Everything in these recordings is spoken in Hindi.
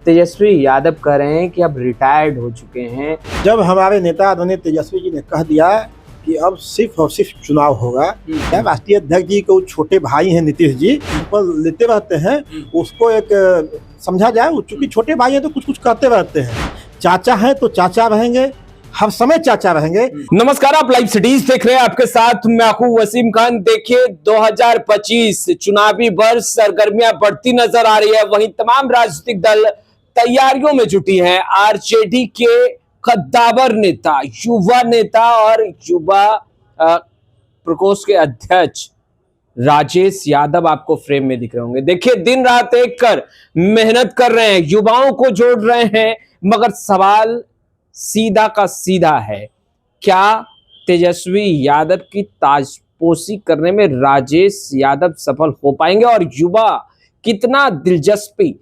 तेजस्वी यादव कह रहे हैं कि अब रिटायर्ड हो चुके हैं। जब हमारे नेता आदरणीय तेजस्वी जी ने कह दिया कि अब सिर्फ और सिर्फ चुनाव होगा, क्या राष्ट्रीय अध्यक्ष जी को छोटे भाई हैं नीतीश जी, पर लेते रहते हैं, उसको एक समझा जाए, चूंकि छोटे भाई हैं तो कुछ कुछ कहते रहते हैं। चाचा हैं तो चाचा रहेंगे, हर समय चाचा रहेंगे। नमस्कार, आप लाइव सिटीज देख रहे हैं, आपके साथ मैं हूं वसीम खान। देखिए 2025 चुनावी वर्ष, सरगर्मियां बढ़ती नजर आ रही है। वहीं तमाम राजनीतिक दल तैयारियों में जुटी हैं। आरजेडी के कद्दावर नेता, युवा नेता और युवा प्रकोष्ठ के अध्यक्ष राजेश यादव आपको फ्रेम में दिख रहे होंगे। देखिए दिन रात एक कर मेहनत कर रहे हैं, युवाओं को जोड़ रहे हैं, मगर सवाल सीधा का सीधा है, क्या तेजस्वी यादव की ताजपोशी करने में राजेश यादव सफल हो पाएंगे? और युवा कितना दिलचस्पी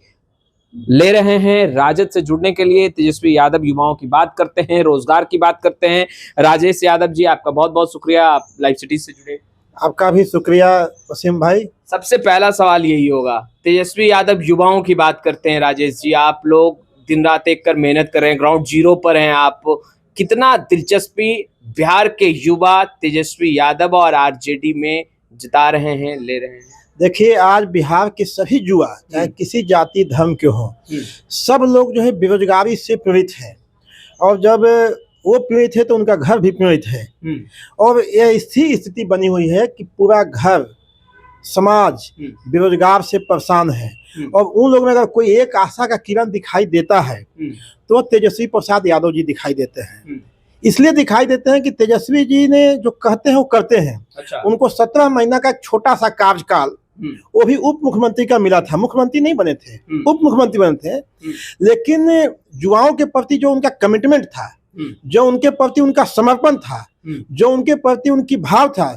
ले रहे हैं राजद से जुड़ने के लिए? तेजस्वी यादव युवाओं की बात करते हैं, रोजगार की बात करते हैं। राजेश यादव जी, आपका बहुत बहुत शुक्रिया, आप लाइव सिटी से जुड़े। आपका भी शुक्रिया वसीम भाई। सबसे पहला सवाल यही होगा, तेजस्वी यादव युवाओं की बात करते हैं। राजेश जी, आप लोग दिन रात एक कर मेहनत कर रहे हैं, ग्राउंड जीरो पर हैं आप, कितना दिलचस्पी बिहार के युवा तेजस्वी यादव और आरजेडी में जता रहे हैं, ले रहे हैं? देखिए, आज बिहार के सभी युवा, चाहे किसी जाति धर्म के हों, सब लोग जो है बेरोजगारी से पीड़ित हैं। और जब वो पीड़ित है तो उनका घर भी पीड़ित है। और यह ऐसी स्थिति बनी हुई है कि पूरा घर समाज बेरोजगार से परेशान है। और उन लोगों में अगर कोई एक आशा का किरण दिखाई देता है तो तेजस्वी प्रसाद यादव जी दिखाई देते हैं। इसलिए दिखाई देते हैं कि तेजस्वी जी ने जो कहते हैं वो करते हैं। अच्छा। उनको 17 महीना का एक छोटा सा कार्यकाल, वो भी उप मुख्यमंत्री का मिला था। मुख्यमंत्री नहीं बने थे, उप मुख्यमंत्री बने थे। लेकिन युवाओं के प्रति जो उनका कमिटमेंट था, जो उनके प्रति उनका समर्पण था, जो उनके प्रति उनकी भाव था,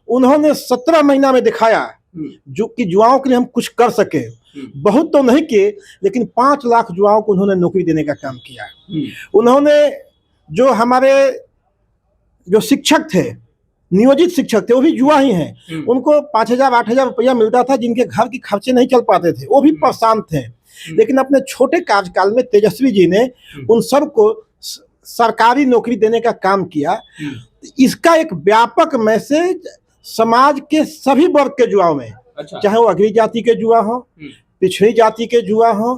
उन्होंने 17 महीना में दिखाया जो कि युवाओं के लिए हम कुछ कर सके। बहुत तो नहीं किए, लेकिन 5 लाख युवाओं को उन्होंने नौकरी देने का काम किया। उन्होंने जो हमारे जो शिक्षक थे, नियोजित शिक्षक थे, वो भी युवा ही हैं। उनको 5,000-8,000 रुपया मिलता था, जिनके घर की खर्चे नहीं चल पाते थे, वो भी परेशान थे। लेकिन अपने छोटे कार्यकाल में तेजस्वी जी ने उन सबको सरकारी नौकरी देने का काम किया। इसका एक व्यापक मैसेज समाज के सभी वर्ग के युवाओं में, चाहे वो अग्री जाति के युवा हो, पिछड़ी जाति के युवा हो,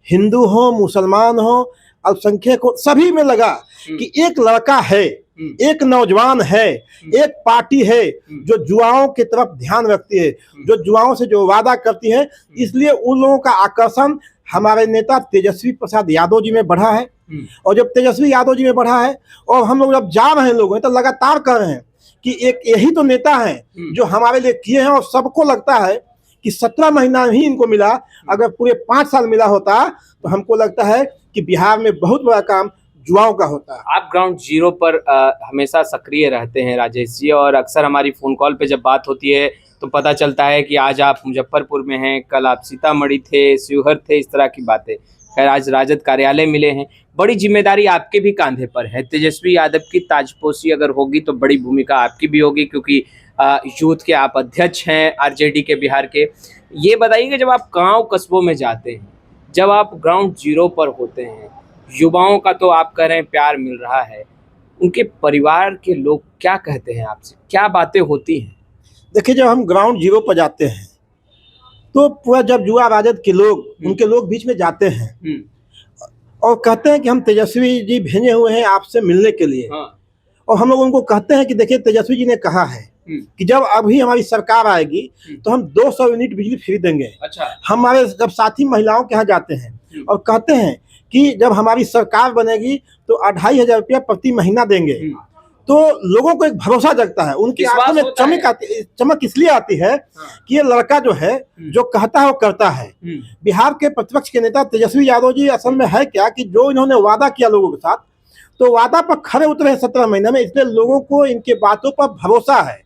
हिंदू हो, मुसलमान हो, अल्पसंख्यक हो, सभी में लगा कि एक लड़का है, एक नौजवान है, एक पार्टी है जो युवाओं की तरफ ध्यान रखती है, जो युवाओं से जो वादा करती है। इसलिए उन लोगों का आकर्षण हमारे नेता तेजस्वी प्रसाद यादव जी में बढ़ा है। और जब तेजस्वी यादव जी में बढ़ा है और हम लोग जब जा रहे हैं, लोग तो लगातार कर रहे हैं कि एक यही तो नेता है जो हमारे लिए किए हैं। और सबको लगता है कि 17 महीना ही इनको मिला, अगर पूरे 5 साल मिला होता तो हमको लगता है कि बिहार में बहुत बड़ा काम युवाओं का होता है। आप ग्राउंड जीरो पर हमेशा सक्रिय रहते हैं राजेश जी, और अक्सर हमारी फोन कॉल पे जब बात होती है तो पता चलता है कि आज आप मुजफ्फरपुर में हैं, कल आप सीतामढ़ी थे, शिवहर थे, इस तरह की बातें। खैर, आज राजद कार्यालय मिले हैं, बड़ी जिम्मेदारी आपके भी कांधे पर है। तेजस्वी यादव की ताजपोशी अगर होगी तो बड़ी भूमिका आपकी भी होगी, क्योंकि यूथ के आप अध्यक्ष हैं आरजेडी के बिहार के। ये बताइए कि जब आप गाँव कस्बों में जाते हैं, जब आप ग्राउंड जीरो पर होते हैं, युवाओं का तो आप कह रहे हैं प्यार मिल रहा है, उनके परिवार के लोग क्या कहते हैं आपसे, क्या बातें होती हैं? देखिए, जब हम ग्राउंड जीरो पर जाते हैं तो पूरा जब युवा राजद के लोग, उनके लोग बीच में जाते हैं और कहते हैं कि हम तेजस्वी जी भेजे हुए हैं आपसे मिलने के लिए। और हम लोग उनको कहते हैं कि देखिए, तेजस्वी जी ने कहा है कि जब अभी हमारी सरकार आएगी तो हम 200 यूनिट बिजली फ्री देंगे। अच्छा। हमारे जब साथी महिलाओं के यहाँ जाते हैं और कहते हैं कि जब हमारी सरकार बनेगी तो 2,500 रुपया प्रति महीना देंगे, तो लोगों को एक भरोसा जगता है, उनकी आंखों में चमक इसलिए आती है कि ये लड़का जो है, जो कहता है वो करता है। बिहार के प्रतिपक्ष के नेता तेजस्वी यादव जी असल में है क्या कि जो इन्होंने वादा किया लोगों के साथ, तो वादा पर खरे उतरे हैं 17 महीने में। इसलिए लोगों को इनके बातों पर भरोसा है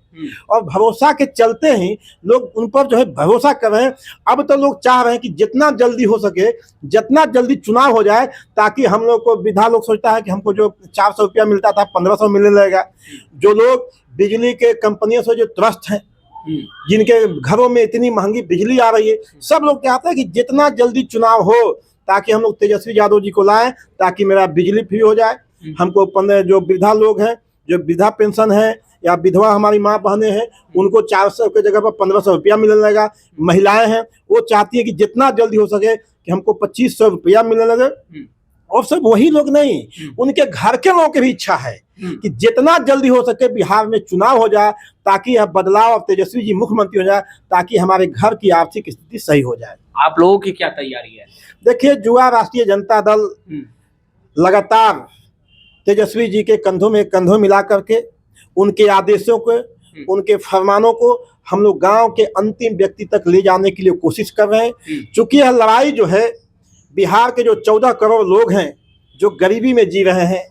और भरोसा के चलते ही लोग उन पर जो है भरोसा कर रहे हैं। अब तो लोग चाह रहे हैं कि जितना जल्दी हो सके, जितना जल्दी चुनाव हो जाए, ताकि हम लोग को, विधा लोग सोचता है कि हमको जो 400 रुपया मिलता था 1500 मिलने लगेगा। जो लोग बिजली के कंपनियों से जो त्रस्त हैं, जिनके घरों में इतनी महंगी बिजली आ रही है, सब लोग चाहते हैं कि जितना जल्दी चुनाव हो ताकि हम लोग तेजस्वी यादव जी को लाएं, ताकि मेरा बिजली फ्री हो जाए। हमको 15 जो वृद्धा लोग हैं, जो वृद्धा पेंशन है, या विधवा हमारी माँ बहनें हैं, उनको 400 की जगह पर 1500 रुपया मिलने लगा। महिलाएं हैं, वो चाहती है कि जितना जल्दी हो सके कि हमको 2500 रुपया मिलने लगे। और सब वही लोग नहीं, उनके घर के लोगों की भी इच्छा है कि जितना जल्दी हो सके बिहार में चुनाव हो जाए, ताकि यह बदलाव और तेजस्वी जी मुख्यमंत्री हो जाए, ताकि हमारे घर की आर्थिक स्थिति सही हो जाए। आप लोगों की क्या तैयारी है? देखिए, युवा राष्ट्रीय जनता दल लगातार तेजस्वी जी के कंधों में कंधों मिला करके उनके आदेशों को, उनके फरमानों को हम लोग गांव के अंतिम व्यक्ति तक ले जाने के लिए कोशिश कर रहे हैं। चूंकि यह लड़ाई जो है, बिहार के जो 14 करोड़ लोग हैं, जो गरीबी में जी रहे हैं,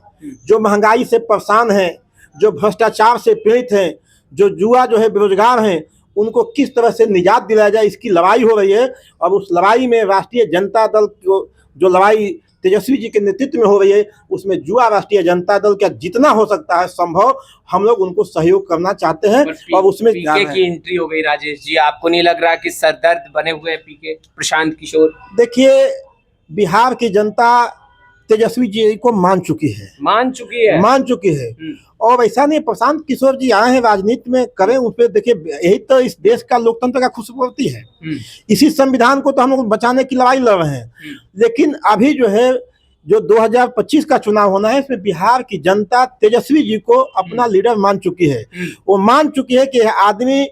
जो महंगाई से परेशान हैं, जो भ्रष्टाचार से पीड़ित हैं, जो युवा जो है बेरोजगार हैं, उनको किस तरह से निजात दिलाया जाए, इसकी लड़ाई हो रही है। और उस लड़ाई में राष्ट्रीय जनता दल को जो लड़ाई तेजस्वी जी के नेतृत्व में हो रही है, उसमें युवा राष्ट्रीय जनता दल का जितना हो सकता है संभव हम लोग उनको सहयोग करना चाहते हैं। और उसमें पीके की एंट्री हो गई। राजेश जी, आपको नहीं लग रहा कि सरदर्द बने हुए हैं पीके प्रशांत किशोर? देखिए, बिहार की जनता तेजस्वी जी को मान चुकी है। और ऐसा नहीं, प्रशांत किशोर जी आए हैं राजनीति में, करें उस पर। देखिए, यही तो इस देश का लोकतंत्र का खूबसूरती है। इसी संविधान को तो हम लोग बचाने की लड़ाई लड़ रहे हैं। लेकिन अभी जो है, जो 2025 का चुनाव होना है, इसमें बिहार की जनता तेजस्वी जी को अपना लीडर मान चुकी है। वो मान चुकी है कि यह आदमी,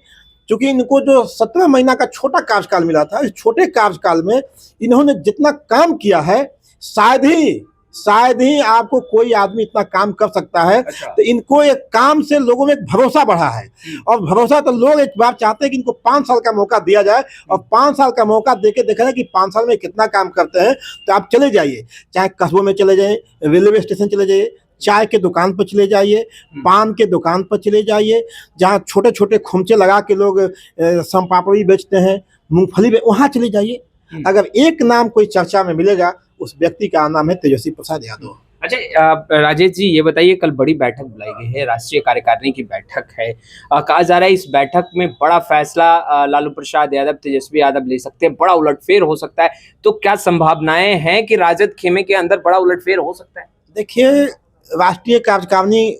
चूंकि इनको जो 17 महीना का छोटा कार्यकाल मिला था, इस छोटे कार्यकाल में इन्होंने जितना काम किया है, शायद ही आपको कोई आदमी इतना काम कर सकता है। तो इनको एक काम से लोगों में एक भरोसा बढ़ा है। और भरोसा तो लोग एक बार चाहते हैं कि इनको 5 साल का मौका दिया जाए, और 5 साल का मौका देके देखा जाए कि 5 साल में कितना काम करते हैं। तो आप चले जाइए, चाहे कस्बों में चले जाइए, रेलवे स्टेशन चले जाइए, चाय के दुकान पर चले जाइए, पान के दुकान पर चले जाइए, जहाँ छोटे छोटे खुमचे लगा के लोग सम पापड़ी बेचते हैं, मूंगफली, वहाँ चले जाइए। अगर एक नाम कोई चर्चा में मिलेगा, उस व्यक्ति का नाम है तेजस्वी प्रसाद यादव। अच्छा, राजेश जी, ये बताइए, कल बड़ी बैठक बुलाई गई है, राष्ट्रीय कार्यकारिणी की बैठक है। कहा जा रहा है इस बैठक में बड़ा फैसला लालू प्रसाद यादव, तेजस्वी यादव ले सकते हैं, बड़ा उलटफेर हो सकता है। तो क्या संभावनाएं हैं कि राजद खेमे के अंदर बड़ा उलटफेर हो सकता है? देखिए, राष्ट्रीय कार्यकारिणी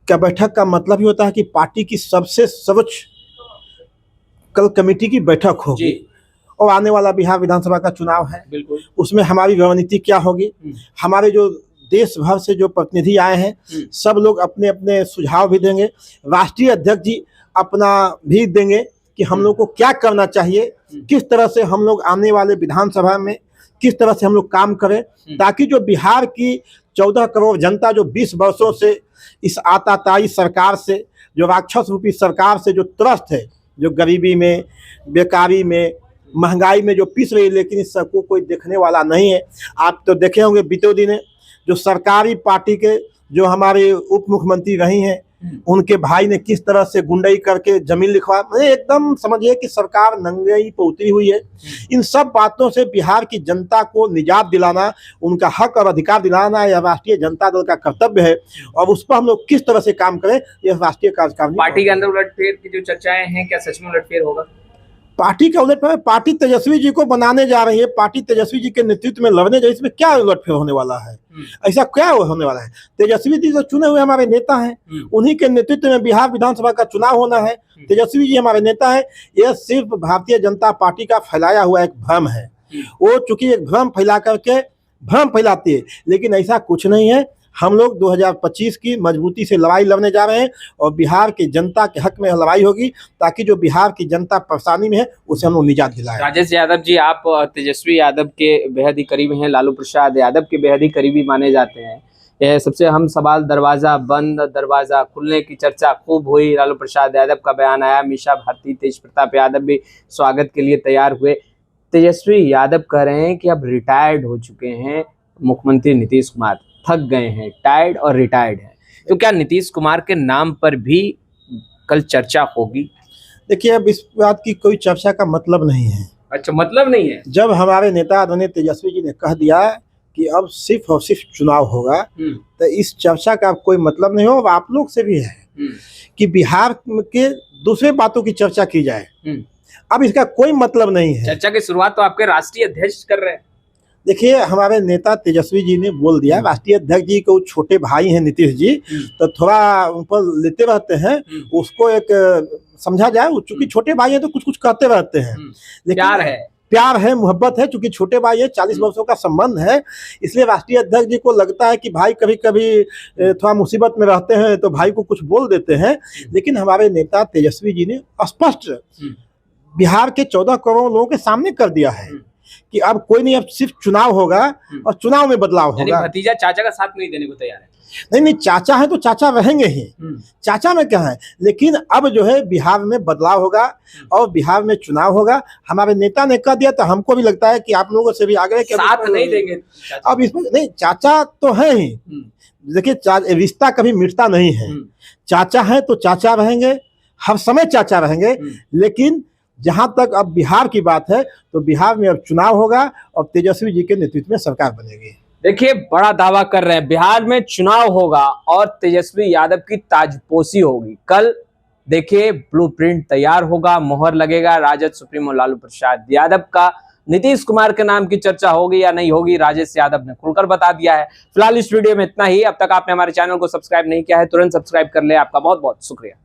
का बैठक का मतलब ही होता है कि पार्टी की सबसे सर्वोच्च कल कमेटी की बैठक होगी। और आने वाला बिहार विधानसभा का चुनाव है, बिल्कुल, उसमें हमारी रणनीति क्या होगी। हमारे जो देश भर से जो प्रतिनिधि आए हैं, सब लोग अपने अपने सुझाव भी देंगे। राष्ट्रीय अध्यक्ष जी अपना भी देंगे कि हम लोग को क्या करना चाहिए, किस तरह से हम लोग आने वाले विधानसभा में किस तरह से हम लोग काम करें, ताकि जो बिहार की 14 करोड़ जनता जो 20 वर्षों से इस आताताई सरकार से, जो राक्षस रूपी सरकार से जो त्रस्त है, जो गरीबी में, बेकारी में, महंगाई में जो पिस रही, लेकिन इस सबको कोई देखने वाला नहीं है। आप तो देखे होंगे बीते दिन जो सरकारी पार्टी के जो हमारे उप मुख्यमंत्री रही हैं, उनके भाई ने किस तरह से गुंडई करके जमीन लिखवा, एकदम समझिए कि सरकार नंगई पे उतरी हुई है। इन सब बातों से बिहार की जनता को निजात दिलाना, उनका हक और अधिकार दिलाना यह राष्ट्रीय जनता दल का कर्तव्य है। और उस पर हम लोग किस तरह से काम करें, यह राष्ट्रीय कार्यकारिणी। पार्टी के अंदर उलटफेर की जो चर्चाएं हैं, क्या सच में उलटफेर होगा? पार्टी का उलटफेर, पार्टी तेजस्वी जी को बनाने जा रही है, पार्टी तेजस्वी जी के नेतृत्व में लड़ने जा रही है, इसमें क्या उलटफेर होने वाला है? ऐसा क्या होने वाला है? तेजस्वी जी तो चुने हुए हमारे नेता हैं, उन्हीं के नेतृत्व में बिहार विधानसभा का चुनाव होना है। तेजस्वी जी हमारे नेता हैं। यह सिर्फ भारतीय जनता पार्टी का फैलाया हुआ एक भ्रम है। वो चूंकि एक भ्रम फैला करके भ्रम फैलाती है, लेकिन ऐसा कुछ नहीं है। हम लोग 2025 की मजबूती से लड़ाई लड़ने जा रहे हैं, और बिहार की जनता के हक में लड़ाई होगी, ताकि जो बिहार की जनता परेशानी में है उसे हम लोग निजात दिलाएं। राजेश यादव जी, आप तेजस्वी यादव के बेहद ही करीब हैं, लालू प्रसाद यादव के बेहद ही करीबी माने जाते हैं। यह सबसे अहम सवाल, दरवाजा बंद, दरवाजा खुलने की चर्चा खूब हुई। लालू प्रसाद यादव का बयान आया, मीसा भारती, तेज प्रताप यादव भी स्वागत के लिए तैयार हुए। तेजस्वी यादव कह रहे हैं कि अब रिटायर्ड हो चुके हैं मुख्यमंत्री नीतीश कुमार, थक गए हैं, टायर्ड और रिटायर्ड हैं। तो क्या नीतीश कुमार के नाम पर भी कल चर्चा होगी? देखिए, अब इस बात की कोई चर्चा का मतलब नहीं है। अच्छा, मतलब नहीं है? जब हमारे नेता आदरणीय तेजस्वी जी ने कह दिया कि अब सिर्फ और सिर्फ चुनाव होगा, तो इस चर्चा का कोई मतलब नहीं हो। आप लोग से भी है कि बिहार के दूसरे बातों की चर्चा की जाए, अब इसका कोई मतलब नहीं है। चर्चा की शुरुआत तो आपके राष्ट्रीय अध्यक्ष कर रहे हैं। देखिए, हमारे नेता तेजस्वी जी ने बोल दिया, राष्ट्रीय अध्यक्ष जी को छोटे भाई हैं नीतीश जी, तो थोड़ा उन पर लेते रहते हैं, उसको एक समझा जाए। चूंकि छोटे भाई हैं तो कुछ कुछ कहते रहते हैं, लेकिन प्यार है, मोहब्बत है, चूंकि छोटे भाई है, 40 वर्षों का संबंध है, इसलिए राष्ट्रीय अध्यक्ष जी को लगता है कि भाई कभी कभी थोड़ा मुसीबत में रहते हैं तो भाई को कुछ बोल देते हैं। लेकिन हमारे नेता तेजस्वी जी ने स्पष्ट बिहार के 14 करोड़ लोगों के सामने कर दिया है कि अब कोई नहीं, अब सिर्फ चुनाव होगा और चुनाव में बदलाव होगा। भतीजा चाचा का साथ नहीं देने को तैयार है। नहीं, चाचा है तो चाचा रहेंगे ही, चाचा में क्या है, लेकिन अब जो है बिहार में बदलाव होगा और बिहार में चुनाव होगा। हमारे नेता ने कह दिया तो हमको भी लगता है कि आप लोगों से भी आगे साथ नहीं देंगे। अब इसमें नहीं, चाचा तो है ही। देखिए, रिश्ता कभी मिटता नहीं है। चाचा है तो चाचा रहेंगे, हर समय चाचा रहेंगे। लेकिन जहां तक अब बिहार की बात है तो बिहार में अब चुनाव होगा और तेजस्वी जी के नेतृत्व में सरकार बनेगी। देखिए, बड़ा दावा कर रहे हैं, बिहार में चुनाव होगा और तेजस्वी यादव की ताजपोशी होगी। कल देखिए, ब्लूप्रिंट तैयार होगा, मोहर लगेगा। राजद सुप्रीमो लालू प्रसाद यादव का नीतीश कुमार के नाम की चर्चा होगी या नहीं होगी, राजेश यादव ने खुलकर बता दिया है। फिलहाल इस वीडियो में इतना ही। अब तक आपने हमारे चैनल को सब्सक्राइब नहीं किया है, तुरंत सब्सक्राइब कर ले। आपका बहुत बहुत शुक्रिया।